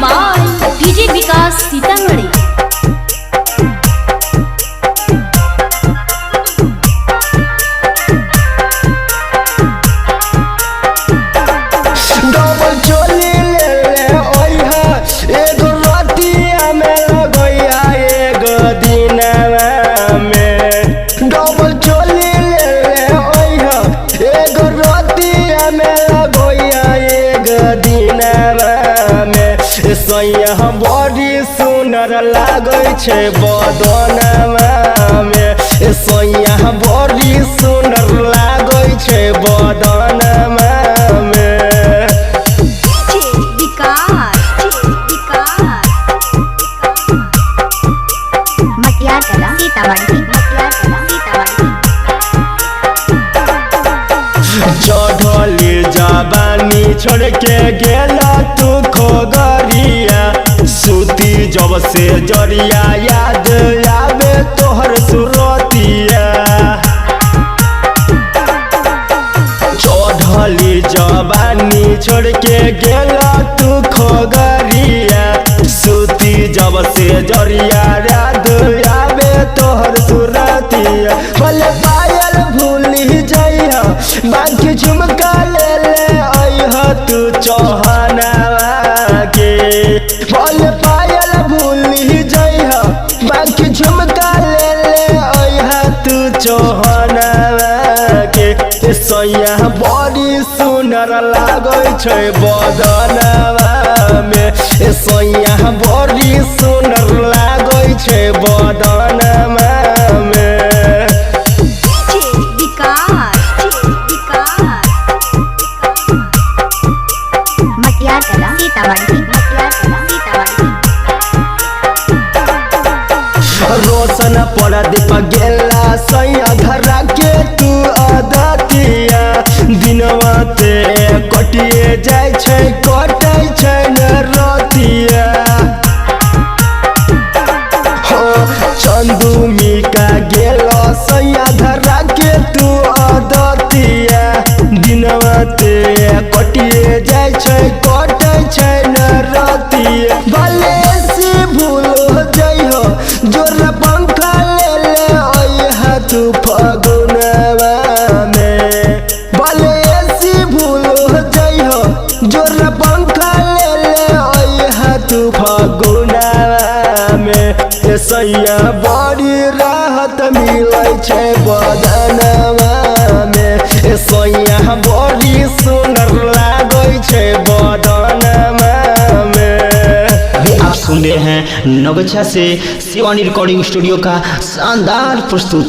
By DJ Vikas Sitamarhi. Double चोली ले ले ओइहा एगो रतिया में लगैया एगो दिनवा में। डबल चोली ले ले ओइहा एगो रतिया में लगैया एगो दिनवा में। सैया बड़ी सुनर लागै छै बदनवा में। सैया बड़ी सुनर लागै छै बदनवा में। चढ़ली जवानी छोड़ के गेला तू खोगरिया। सूती जब से जरिया याद आवे तोहर सुरतिया। चढ़ली जवानी छोड़ के गेला तू खोगरिया। सूती जब से जरिया याद आवे तोहर सुरतिया। भले पायल भूली जाइया बाकी झुमका ले ले आइहा तू चौहानवा के। भले पायल भूली जाइया बाकी झुमका ले ले आइहा तू चौहानवा के। सैया बड़ी सुनर लागै छै बदनवा में। सैया बड़ी सुनर लागै छै बदनवा में। रोशन परदीप गेला सैया धरा के तू अदतिया। दिनवा ते कटिए जाय छै कटै छै न रतिया। हो चंदू मिका गेला सैया धरा के तू अदतिया। दिनवा ते कटिए जाय छै कटै छै न रतिया। भले से भूल जइहो जोरा पंखा ले ले आइहा तू फगुनवा में। भले से भूल जइहो जोरा पंखा ले ले आइहा तू फगुनवा में। सैया बड़ी राहत मिलै छै बदनवा में। सैया बड़ी सुनर लागै छै बदनवा में। आप सुन रहे हैं नवगछिया से शिवानी रिकॉर्डिंग स्टूडियो का शानदार प्रस्तुत।